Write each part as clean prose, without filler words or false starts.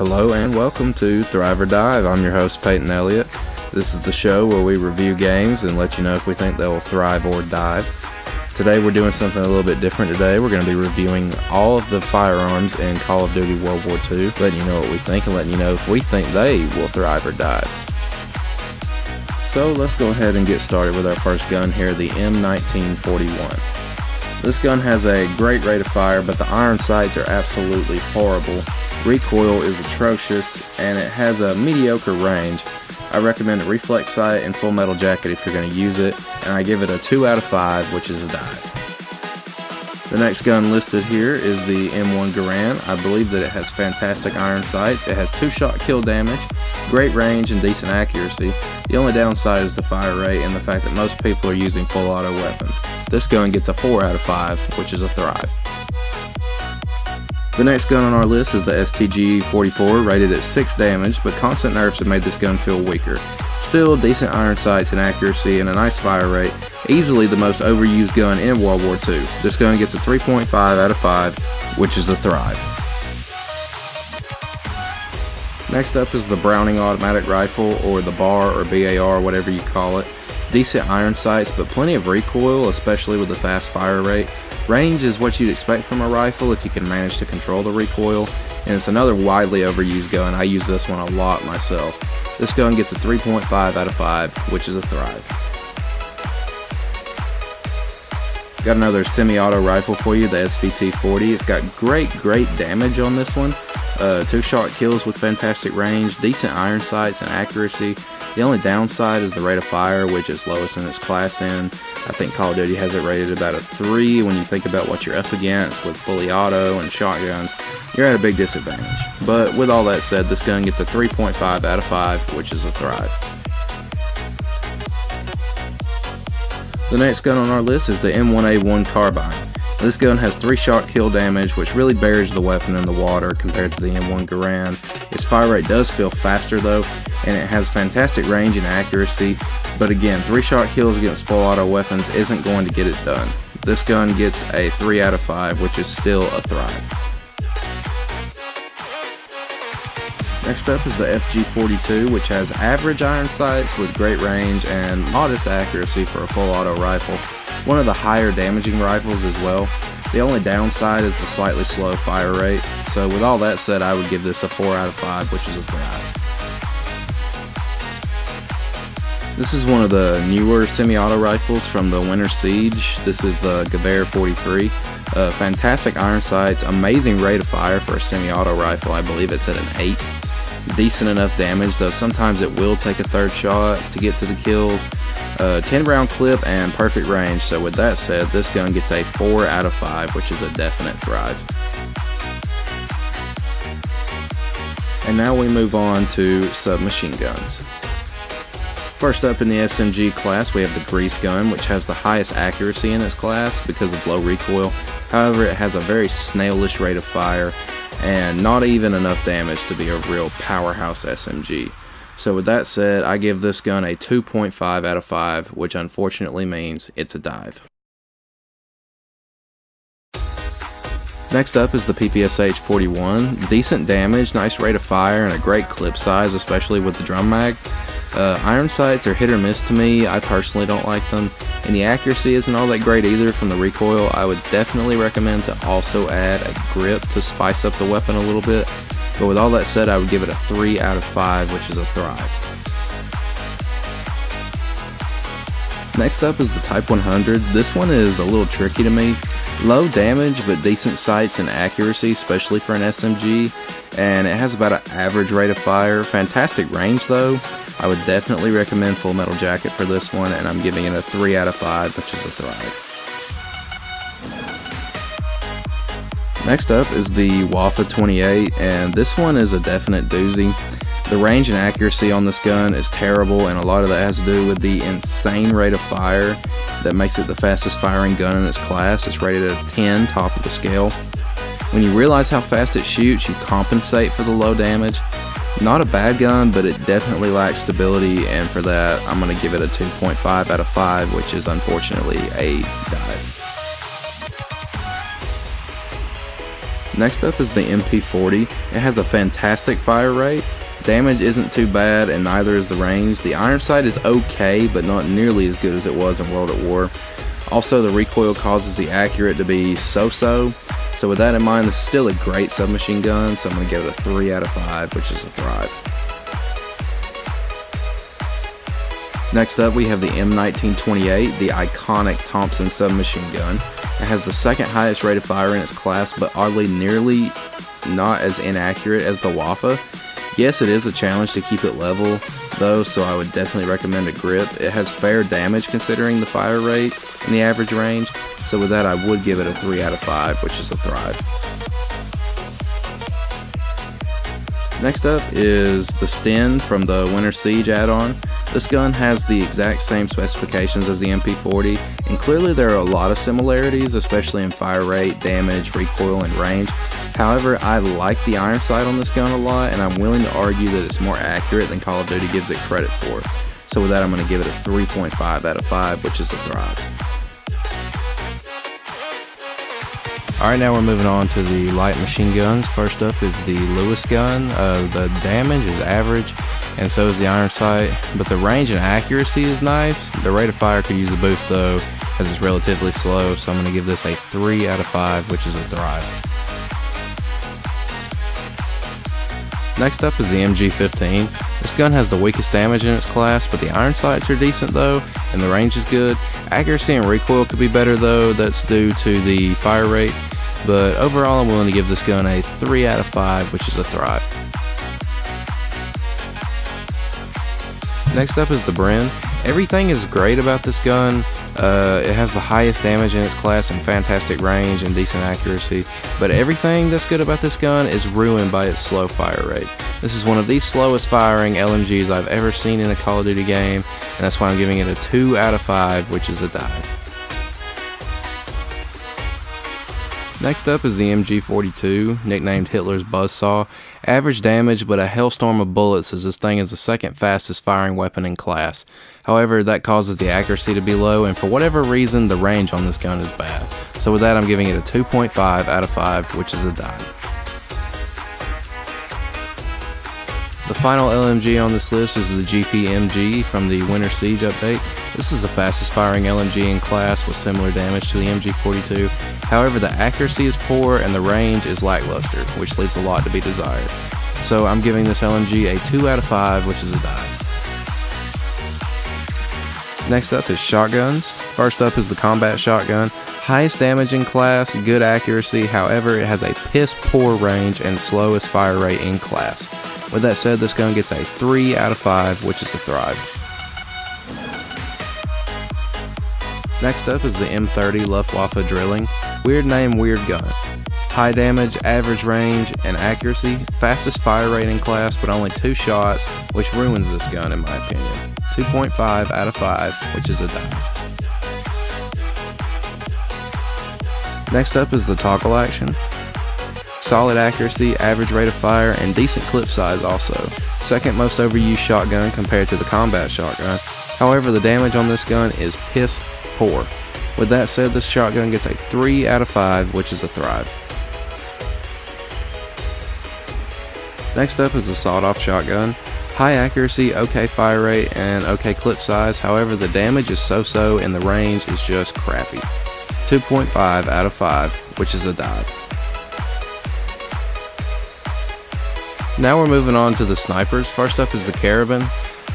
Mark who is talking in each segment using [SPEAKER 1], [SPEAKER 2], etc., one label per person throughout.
[SPEAKER 1] Hello and welcome to Thrive or Dive. I'm your host Peyton Elliott. This is the show where we review games and let you know if we think they will thrive or dive. Today we're doing something a little bit different today. We're going to be reviewing all of the firearms in Call of Duty World War II, letting you know what we think and letting you know if we think they will thrive or dive. So let's go ahead and get started with our first gun here, the M1941. This gun has a great rate of fire, but the iron sights are absolutely horrible. Recoil is atrocious, and it has a mediocre range. I recommend a reflex sight and full metal jacket if you're going to use it, and I give it a 2 out of 5, which is a dive. The next gun listed here is the M1 Garand. I believe that it has fantastic iron sights. It has 2-shot kill damage, great range, and decent accuracy. The only downside is the fire rate and the fact that most people are using full auto weapons. This gun gets a 4 out of 5, which is a thrive. The next gun on our list is the STG-44, rated at 6 damage, but constant nerfs have made this gun feel weaker. Still, decent iron sights and accuracy and a nice fire rate, easily the most overused gun in World War II. This gun gets a 3.5 out of 5, which is a thrive. Next up is the Browning automatic rifle, or the BAR or BAR, whatever you call it. Decent iron sights, but plenty of recoil, especially with the fast fire rate. Range is what you'd expect from a rifle if you can manage to control the recoil, and it's another widely overused gun. I use this one a lot myself. This gun gets a 3.5 out of 5, which is a thrive. Got another semi-auto rifle for you, the SVT-40. It's got great damage on this one. 2-shot kills with fantastic range, decent iron sights and accuracy. The only downside is the rate of fire, which is lowest in its class in. I think Call of Duty has it rated about a 3 when you think about what you're up against with fully auto and shotguns. You're at a big disadvantage. But with all that said, this gun gets a 3.5 out of 5, which is a thrive. The next gun on our list is the M1A1 carbine. This gun has 3-shot kill damage, which really buries the weapon in the water compared to the M1 Garand. Its fire rate does feel faster though, and it has fantastic range and accuracy, but again, 3-shot kills against full auto weapons isn't going to get it done. This gun gets a 3 out of 5, which is still a thrive. Next up is the FG-42, which has average iron sights with great range and modest accuracy for a full auto rifle. One of the higher damaging rifles as well. The only downside is the slightly slow fire rate. So with all that said, I would give this a 4 out of 5, which is a thrive. This is one of the newer semi-auto rifles from the Winter Siege. This is the Gewehr 43. Fantastic iron sights, amazing rate of fire for a semi-auto rifle. I believe it's at an 8. Decent enough damage, though sometimes it will take a 3rd shot to get to the kills. 10-round clip and perfect range, so with that said, this gun gets a 4 out of 5, which is a definite thrive. And now we move on to submachine guns. First up in the SMG class, we have the Grease gun, which has the highest accuracy in its class because of low recoil. However, it has a very snailish rate of fire and not even enough damage to be a real powerhouse SMG. So with that said, I give this gun a 2.5 out of 5, which unfortunately means it's a dive. Next up is the PPSH-41. Decent damage, nice rate of fire, and a great clip size, especially with the drum mag. Iron sights are hit or miss to me. I personally don't like them, and the accuracy isn't all that great either from the recoil. I would definitely recommend to also add a grip to spice up the weapon a little bit, but with all that said, I would give it a 3 out of 5, which is a thrive. Next up is the Type 100. This one is a little tricky to me. Low damage but decent sights and accuracy, especially for an SMG, and it has about an average rate of fire. Fantastic range though. I would definitely recommend full metal jacket for this one, and I'm giving it a 3 out of 5, which is a thrive. Next up is the Wafa 28, and this one is a definite doozy. The range and accuracy on this gun is terrible, and a lot of that has to do with the insane rate of fire that makes it the fastest firing gun in its class. It's rated at a 10, top of the scale. When you realize how fast it shoots, you compensate for the low damage. Not a bad gun, but it definitely lacks stability, and for that, I'm going to give it a 2.5 out of 5, which is unfortunately a dive. Next up is the MP40. It has a fantastic fire rate. Damage isn't too bad, and neither is the range. The iron sight is okay, but not nearly as good as it was in World at War. Also, the recoil causes the accurate to be so-so. So with that in mind, this is still a great submachine gun, so I'm going to give it a 3 out of 5, which is a thrive. Next up, we have the M1928, the iconic Thompson submachine gun. It has the second highest rate of fire in its class, but oddly nearly not as inaccurate as the Wafa. Yes, it is a challenge to keep it level, though, so I would definitely recommend a grip. It has fair damage considering the fire rate and the average range, so with that I would give it a 3 out of 5, which is a thrive. Next up is the Sten from the Winter Siege add-on. This gun has the exact same specifications as the MP40, and clearly there are a lot of similarities, especially in fire rate, damage, recoil, and range. However, I like the iron sight on this gun a lot, and I'm willing to argue that it's more accurate than Call of Duty gives it credit for. So with that, I'm going to give it a 3.5 out of 5, which is a thrive. Alright, now we're moving on to the light machine guns. First up is the Lewis gun. The damage is average, and so is the iron sight, but the range and accuracy is nice. The rate of fire could use a boost though, as it's relatively slow, so I'm going to give this a 3 out of 5, which is a thrive. Next up is the MG15. This gun has the weakest damage in its class, but the iron sights are decent though, and the range is good. Accuracy and recoil could be better though, that's due to the fire rate, but overall I'm willing to give this gun a 3 out of 5, which is a thrive. Next up is the Bren. Everything is great about this gun. It has the highest damage in its class and fantastic range and decent accuracy, but everything that's good about this gun is ruined by its slow fire rate. This is one of the slowest firing LMGs I've ever seen in a Call of Duty game, and that's why I'm giving it a 2 out of 5, which is a dive. Next up is the MG42, nicknamed Hitler's Buzzsaw. Average damage, but a hailstorm of bullets, as this thing is the second fastest firing weapon in class. However, that causes the accuracy to be low, and for whatever reason, the range on this gun is bad. So with that, I'm giving it a 2.5 out of 5, which is a dive. The final LMG on this list is the GPMG from the Winter Siege update. This is the fastest firing LMG in class with similar damage to the MG42. However, the accuracy is poor and the range is lackluster, which leaves a lot to be desired. So I'm giving this LMG a 2 out of 5, which is a dive. Next up is shotguns. First up is the combat shotgun. Highest damage in class, good accuracy, however it has a piss poor range and slowest fire rate in class. With that said, this gun gets a 3 out of 5, which is a thrive. Next up is the M30 Luftwaffe Drilling. Weird name, weird gun. High damage, average range, and accuracy. Fastest fire rate in class, but only 2 shots, which ruins this gun in my opinion. 2.5 out of 5, which is a dive. Next up is the toggle action. Solid accuracy, average rate of fire, and decent clip size also. Second most overused shotgun compared to the combat shotgun. However, the damage on this gun is piss poor. With that said, this shotgun gets a 3 out of 5, which is a thrive. Next up is the sawed-off shotgun. High accuracy, okay fire rate, and okay clip size. However, the damage is so-so and the range is just crappy. 2.5 out of 5, which is a dive. Now we're moving on to the snipers. First up is the Caravan.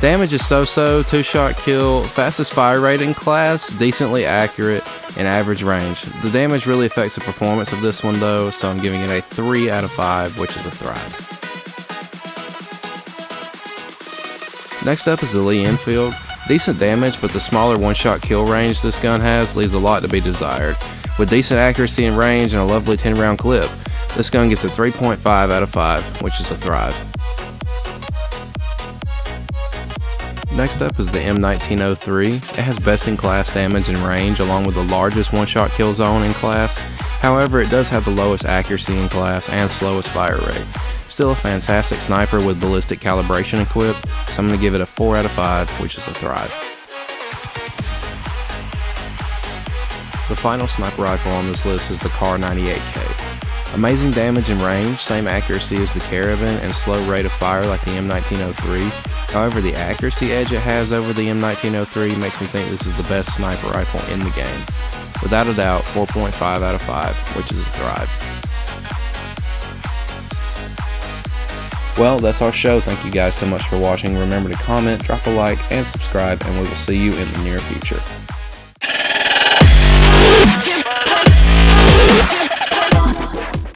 [SPEAKER 1] Damage is so-so, 2-shot kill, fastest fire rate in class, decently accurate, and average range. The damage really affects the performance of this one though, so I'm giving it a 3 out of 5, which is a thrive. Next up is the Lee Enfield. Decent damage, but the smaller 1-shot kill range this gun has leaves a lot to be desired. With decent accuracy and range and a lovely 10-round clip, this gun gets a 3.5 out of 5, which is a thrive. Next up is the M1903. It has best-in-class damage and range along with the largest 1-shot kill zone in class. However, it does have the lowest accuracy in class and slowest fire rate. Still a fantastic sniper with ballistic calibration equipped, so I'm going to give it a 4 out of 5, which is a thrive. The final sniper rifle on this list is the Kar 98K. Amazing damage and range, same accuracy as the Caravan, and slow rate of fire like the M1903. However, the accuracy edge it has over the M1903 makes me think this is the best sniper rifle in the game. Without a doubt, 4.5 out of 5, which is a thrive. Well, that's our show. Thank you guys so much for watching. Remember to comment, drop a like, and subscribe, and we will see you in the near future.